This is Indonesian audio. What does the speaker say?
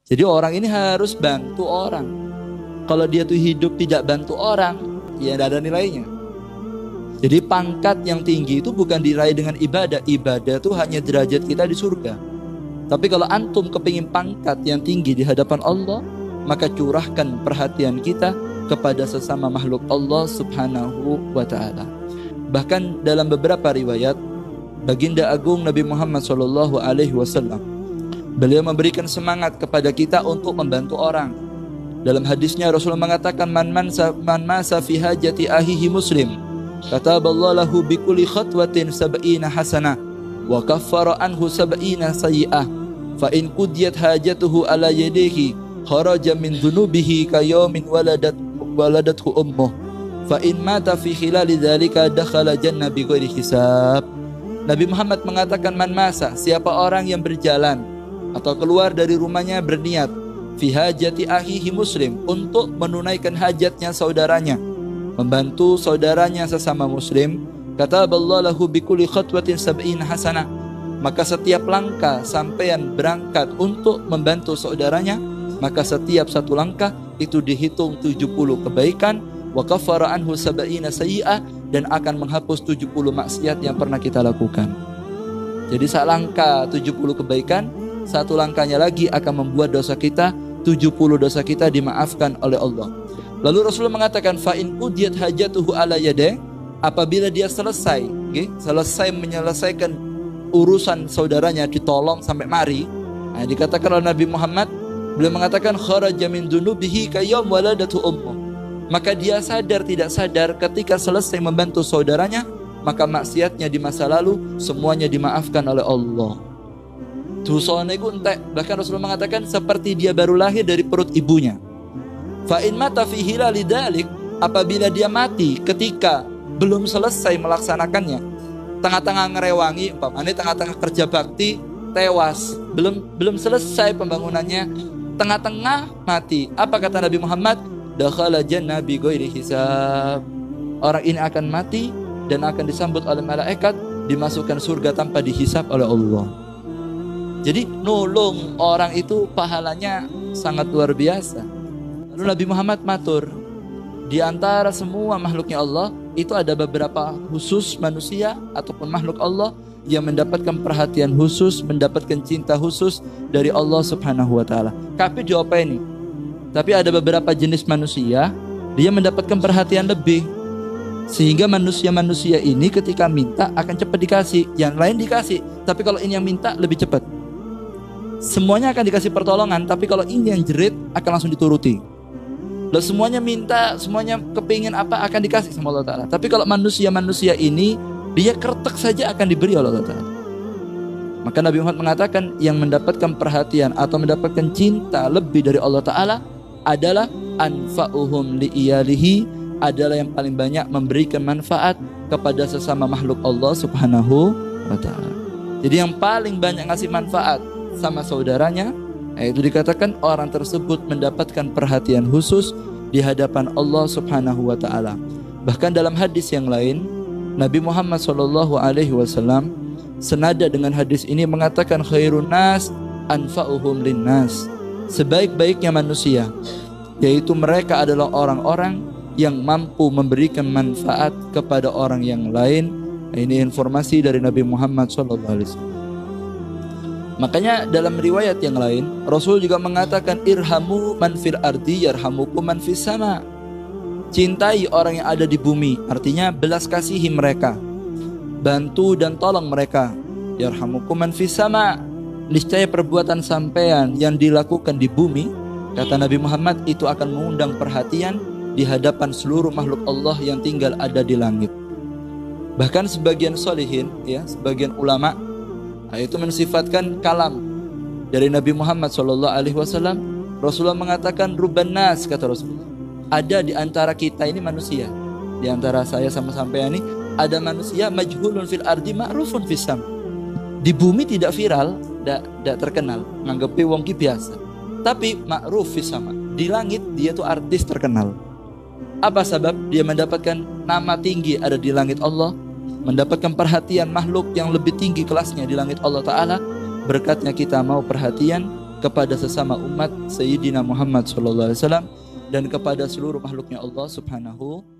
Jadi orang ini harus bantu orang. Kalau dia tuh hidup tidak bantu orang, ya tidak ada nilainya. Jadi pangkat yang tinggi itu bukan diraih dengan ibadah. Ibadah itu hanya derajat kita di surga. Tapi kalau antum kepingin pangkat yang tinggi di hadapan Allah, maka curahkan perhatian kita kepada sesama makhluk Allah subhanahu wa ta'ala. Bahkan dalam beberapa riwayat, Baginda Agung Nabi Muhammad SAW, beliau memberikan semangat kepada kita untuk membantu orang. Dalam hadisnya Rasulullah mengatakan, man masa fi hajati ahihi muslim, kataballahu lahu bi kulli khatwatin sab'ina hasanah wa kaffara anhu sab'ina sayyi'ah, fa in qudiyat hajatuhu ala yadihi kharaja min dhunubihi ka yawmin waladathu ummuh, fa in mata fi khilali dzalika dakhala jannah bi ghairi hisab. Nabi Muhammad mengatakan, man masa, siapa orang yang berjalan atau keluar dari rumahnya berniat fi hajati ahihi muslim, untuk menunaikan hajatnya saudaranya, membantu saudaranya sesama muslim, kataballahu lahu bi kulli khatwatin sab'ina hasanah, maka setiap langkah sampean berangkat untuk membantu saudaranya, maka setiap satu langkah itu dihitung 70 kebaikan, wa kaffara anhu sab'ina sayyi'ah, dan akan menghapus 70 maksiat yang pernah kita lakukan. Jadi sak langkah 70 kebaikan, satu langkahnya lagi akan membuat dosa kita 70 dosa kita dimaafkan oleh Allah. Lalu Rasulullah mengatakan, fa in qudiyat hajatuhu ala yadih, apabila dia selesai menyelesaikan urusan saudaranya, ditolong sampai mari. Nah, dikatakan oleh Nabi Muhammad, beliau mengatakan, kharaja min dunubihi ka yaum waladatu ummuh, maka dia sadar tidak sadar ketika selesai membantu saudaranya, maka maksiatnya di masa lalu semuanya dimaafkan oleh Allah. Dosanya itu entek, bahkan Rasulullah mengatakan seperti dia baru lahir dari perut ibunya. Fa in mata fi hilali dzalik, apabila dia mati ketika belum selesai melaksanakannya, tengah-tengah ngerewangi, umpamanya tengah-tengah kerja bakti, tewas, belum selesai pembangunannya, tengah-tengah mati. Apa kata Nabi Muhammad? Dakhala jannah bi ghairi hisab. Orang ini akan mati dan akan disambut oleh malaikat, dimasukkan surga tanpa dihisab oleh Allah. Jadi nolong orang itu pahalanya sangat luar biasa. Lalu Nabi Muhammad matur, di antara semua makhluknya Allah, itu ada beberapa khusus manusia ataupun makhluk Allah yang mendapatkan perhatian khusus, mendapatkan cinta khusus dari Allah subhanahu wa ta'ala. Tapi jawab ini, tapi ada beberapa jenis manusia, dia mendapatkan perhatian lebih, sehingga manusia-manusia ini ketika minta akan cepat dikasih. Yang lain dikasih, tapi kalau ini yang minta lebih cepat. Semuanya akan dikasih pertolongan, tapi kalau ini yang jerit akan langsung dituruti. Lalu semuanya minta, semuanya kepingin apa akan dikasih sama Allah Ta'ala. Tapi kalau manusia-manusia ini, dia kertek saja akan diberi oleh Allah Ta'ala. Maka Nabi Muhammad mengatakan, yang mendapatkan perhatian atau mendapatkan cinta lebih dari Allah Ta'ala adalah anfa'uhum li'iyalihi, adalah yang paling banyak memberikan manfaat kepada sesama makhluk Allah subhanahu wa ta'ala. Jadi yang paling banyak ngasih manfaat sama saudaranya, itu dikatakan orang tersebut mendapatkan perhatian khusus di hadapan Allah subhanahu wa ta'ala. Bahkan dalam hadis yang lain, Nabi Muhammad SAW senada dengan hadis ini mengatakan, khairun nas anfa'uhum linnas, sebaik-baiknya manusia yaitu mereka adalah orang-orang yang mampu memberikan manfaat kepada orang yang lain. Ini informasi dari Nabi Muhammad SAW. Makanya dalam riwayat yang lain, Rasul juga mengatakan, irhamu man fil ardi yarhamukum man fis sama. Cintai orang yang ada di bumi, artinya belas kasihi mereka, bantu dan tolong mereka. Yarhamukum man fis sama, niscaya perbuatan sampean yang dilakukan di bumi, kata Nabi Muhammad, itu akan mengundang perhatian di hadapan seluruh makhluk Allah yang tinggal ada di langit. Bahkan sebagian solihin, ya, sebagian ulama, itu mensifatkan kalam dari Nabi Muhammad SAW. Rasulullah mengatakan, ruban nas, kata Rasulullah, ada di antara kita ini manusia, di antara saya sama sampean ini ada manusia majhulun fil ardi ma'rufun fis sam. Di bumi tidak viral, tidak terkenal, nganggepi wong ki biasa, tapi ma'ruf fis sama, di langit dia tuh artis terkenal. Apa sebab? Dia mendapatkan nama tinggi ada di langit Allah, mendapatkan perhatian makhluk yang lebih tinggi kelasnya di langit Allah Ta'ala. Berkatnya kita mau perhatian, kepada sesama umat Sayyidina Muhammad SAW dan kepada seluruh makhluknya Allah Subhanahu